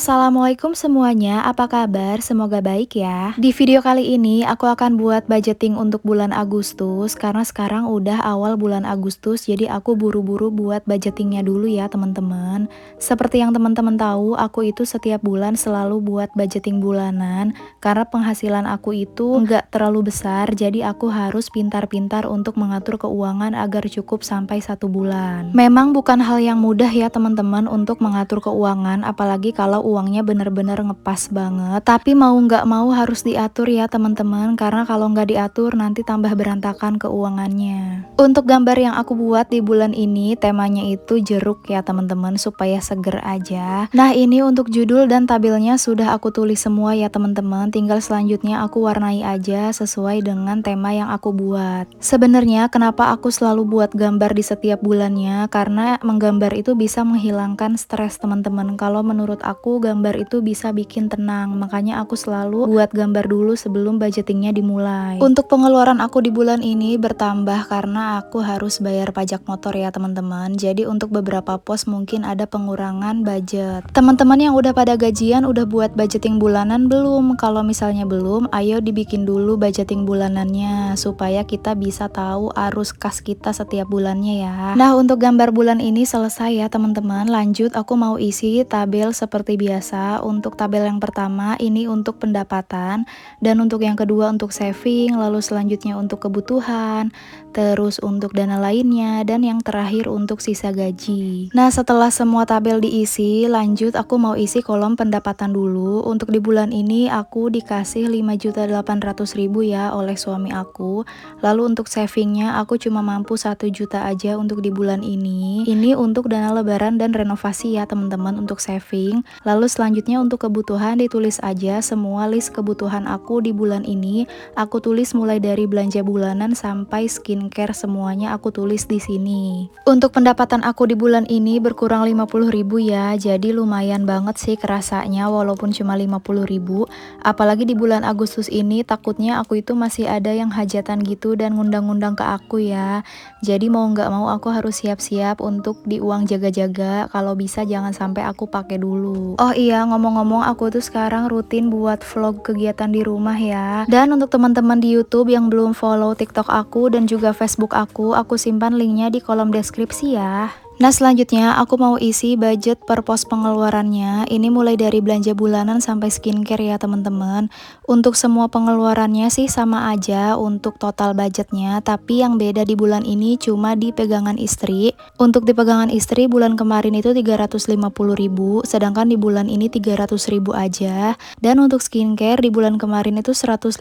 Assalamualaikum semuanya, apa kabar? Semoga baik ya. Di video kali ini aku akan buat budgeting untuk bulan Agustus karena sekarang udah awal bulan Agustus, jadi aku buru-buru buat budgetingnya dulu ya teman-teman. Seperti yang teman-teman tahu, aku itu setiap bulan selalu buat budgeting bulanan karena penghasilan aku itu nggak terlalu besar, jadi aku harus pintar-pintar untuk mengatur keuangan agar cukup sampai 1 bulan. Memang bukan hal yang mudah ya teman-teman untuk mengatur keuangan, apalagi kalau uangnya bener-bener ngepas banget. Tapi mau nggak mau harus diatur ya teman-teman, karena kalau nggak diatur nanti tambah berantakan keuangannya. Untuk gambar yang aku buat di bulan ini, temanya itu jeruk ya teman-teman, supaya seger aja. Nah ini untuk judul dan tabelnya sudah aku tulis semua ya teman-teman, tinggal selanjutnya aku warnai aja sesuai dengan tema yang aku buat. Sebenarnya kenapa aku selalu buat gambar di setiap bulannya, karena menggambar itu bisa menghilangkan stres teman-teman. Kalau menurut aku gambar itu bisa bikin tenang, makanya aku selalu buat gambar dulu sebelum budgetingnya dimulai. Untuk pengeluaran aku di bulan ini bertambah karena aku harus bayar pajak motor ya teman-teman, jadi untuk beberapa pos mungkin ada pengurangan budget. Teman-teman yang udah pada gajian udah buat budgeting bulanan belum? Kalau misalnya belum, ayo dibikin dulu budgeting bulanannya supaya kita bisa tahu arus kas kita setiap bulannya ya. Nah untuk gambar bulan ini selesai ya teman-teman, lanjut aku mau isi tabel seperti biasa. Untuk tabel yang pertama ini untuk pendapatan, dan untuk yang kedua untuk saving, lalu selanjutnya untuk kebutuhan, terus untuk dana lainnya, dan yang terakhir untuk sisa gaji. Nah setelah semua tabel diisi, lanjut aku mau isi kolom pendapatan dulu. Untuk di bulan ini aku dikasih 5.800.000 ya oleh suami aku. Lalu untuk savingnya aku cuma mampu 1 juta aja untuk di bulan ini. Ini untuk dana lebaran dan renovasi ya teman-teman untuk saving. Lalu selanjutnya untuk kebutuhan ditulis aja semua list kebutuhan aku di bulan ini. Aku tulis mulai dari belanja bulanan sampai skincare, semuanya aku tulis di sini. Untuk pendapatan aku di bulan ini berkurang 50.000 ya. Jadi lumayan banget sih kerasanya walaupun cuma 50.000. Apalagi di bulan Agustus ini takutnya aku itu masih ada yang hajatan gitu dan ngundang-ngundang ke aku ya. Jadi mau nggak mau aku harus siap-siap untuk di uang jaga-jaga, kalau bisa jangan sampai aku pakai dulu. Oh iya, ngomong-ngomong aku tuh sekarang rutin buat vlog kegiatan di rumah ya. Dan untuk teman-teman di YouTube yang belum follow TikTok aku dan juga Facebook aku simpan linknya di kolom deskripsi ya. Nah selanjutnya aku mau isi budget per pos pengeluarannya. Ini mulai dari belanja bulanan sampai skincare ya teman-teman. Untuk semua pengeluarannya sih sama aja untuk total budgetnya, tapi yang beda di bulan ini cuma di pegangan istri. Untuk di pegangan istri bulan kemarin itu 350.000, sedangkan di bulan ini 300.000 aja. Dan untuk skincare di bulan kemarin itu 150,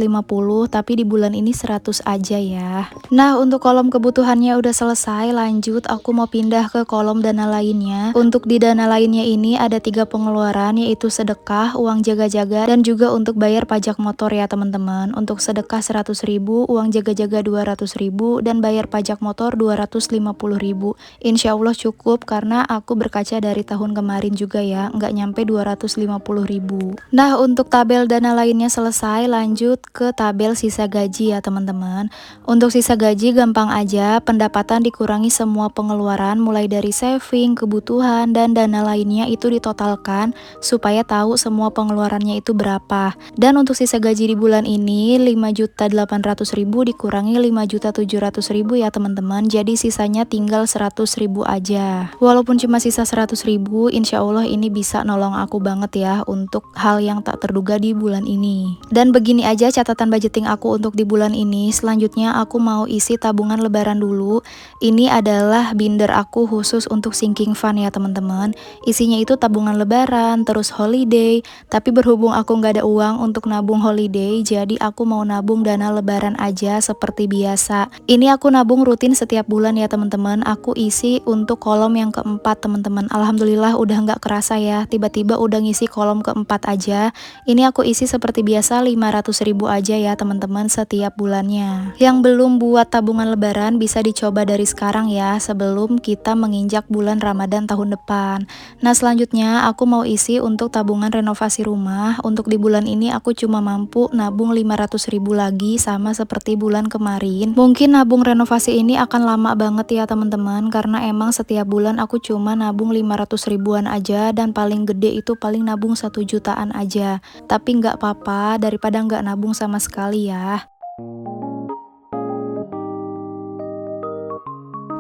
tapi di bulan ini 100 aja ya. Nah untuk kolom kebutuhannya udah selesai, lanjut aku mau pindah ke kolom dana lainnya. Untuk di dana lainnya ini ada 3 pengeluaran, yaitu sedekah, uang jaga-jaga, dan juga untuk bayar pajak motor ya teman-teman. Untuk sedekah 100.000, uang jaga-jaga 200.000, dan bayar pajak motor 250.000. Insya Allah cukup karena aku berkaca dari tahun kemarin juga ya, nggak nyampe 250.000. Nah untuk tabel dana lainnya selesai, lanjut ke tabel sisa gaji ya teman-teman. Untuk sisa gaji gampang aja, pendapatan dikurangi semua pengeluaran mulai dari saving, kebutuhan, dan dana lainnya itu ditotalkan supaya tahu semua pengeluarannya itu berapa. Dan untuk sisa gaji di bulan ini 5.800.000 dikurangi 5.700.000 ya teman-teman. Jadi sisanya tinggal 100.000 aja. Walaupun cuma sisa 100.000, insya Allah ini bisa nolong aku banget ya untuk hal yang tak terduga di bulan ini. Dan begini aja catatan budgeting aku untuk di bulan ini. Selanjutnya aku mau isi tabungan lebaran dulu. Ini adalah binder aku khusus untuk sinking fund ya teman-teman. Isinya itu tabungan lebaran, terus holiday. Tapi berhubung aku nggak ada uang untuk nabung holiday, jadi aku mau nabung dana lebaran aja seperti biasa. Ini aku nabung rutin setiap bulan ya teman-teman. Aku isi untuk kolom yang keempat teman-teman. Alhamdulillah udah nggak kerasa ya, tiba-tiba udah ngisi kolom keempat aja. Ini aku isi seperti biasa 500.000 aja ya teman-teman setiap bulannya. Yang belum buat tabungan lebaran bisa dicoba dari sekarang ya, sebelum kita menginjak bulan Ramadan tahun depan. Nah, selanjutnya aku mau isi untuk tabungan renovasi rumah. Untuk di bulan ini aku cuma mampu nabung 500.000 lagi sama seperti bulan kemarin. Mungkin nabung renovasi ini akan lama banget ya teman-teman, karena emang setiap bulan aku cuma nabung 500 ribuan aja, dan paling gede itu paling nabung 1 jutaan aja. Tapi nggak apa-apa, daripada nggak nabung sama sekali ya.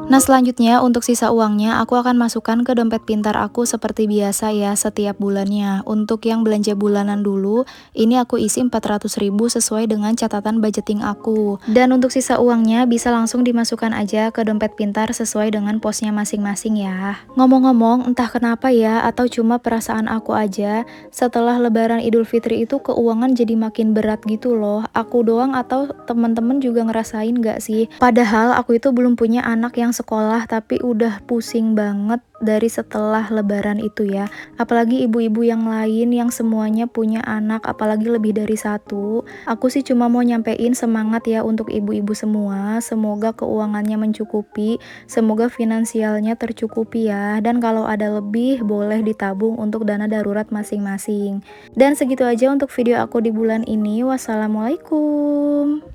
Nah, selanjutnya untuk sisa uangnya aku akan masukkan ke dompet pintar aku seperti biasa ya setiap bulannya. Untuk yang belanja bulanan dulu, ini aku isi 400.000 sesuai dengan catatan budgeting aku. Dan untuk sisa uangnya bisa langsung dimasukkan aja ke dompet pintar sesuai dengan posnya masing-masing ya. Ngomong-ngomong, entah kenapa ya, atau cuma perasaan aku aja, setelah Lebaran Idul Fitri itu keuangan jadi makin berat gitu loh. Aku doang atau teman-teman juga ngerasain gak sih? Padahal aku itu belum punya anak yang sekolah, tapi udah pusing banget dari setelah Lebaran itu ya. Apalagi ibu-ibu yang lain yang semuanya punya anak, apalagi lebih dari satu. Aku sih cuma mau nyampein semangat ya untuk ibu-ibu semua. Semoga keuangannya mencukupi, semoga finansialnya tercukupi ya. Dan kalau ada lebih boleh ditabung untuk dana darurat masing-masing. Dan segitu aja untuk video aku di bulan ini. Wassalamualaikum.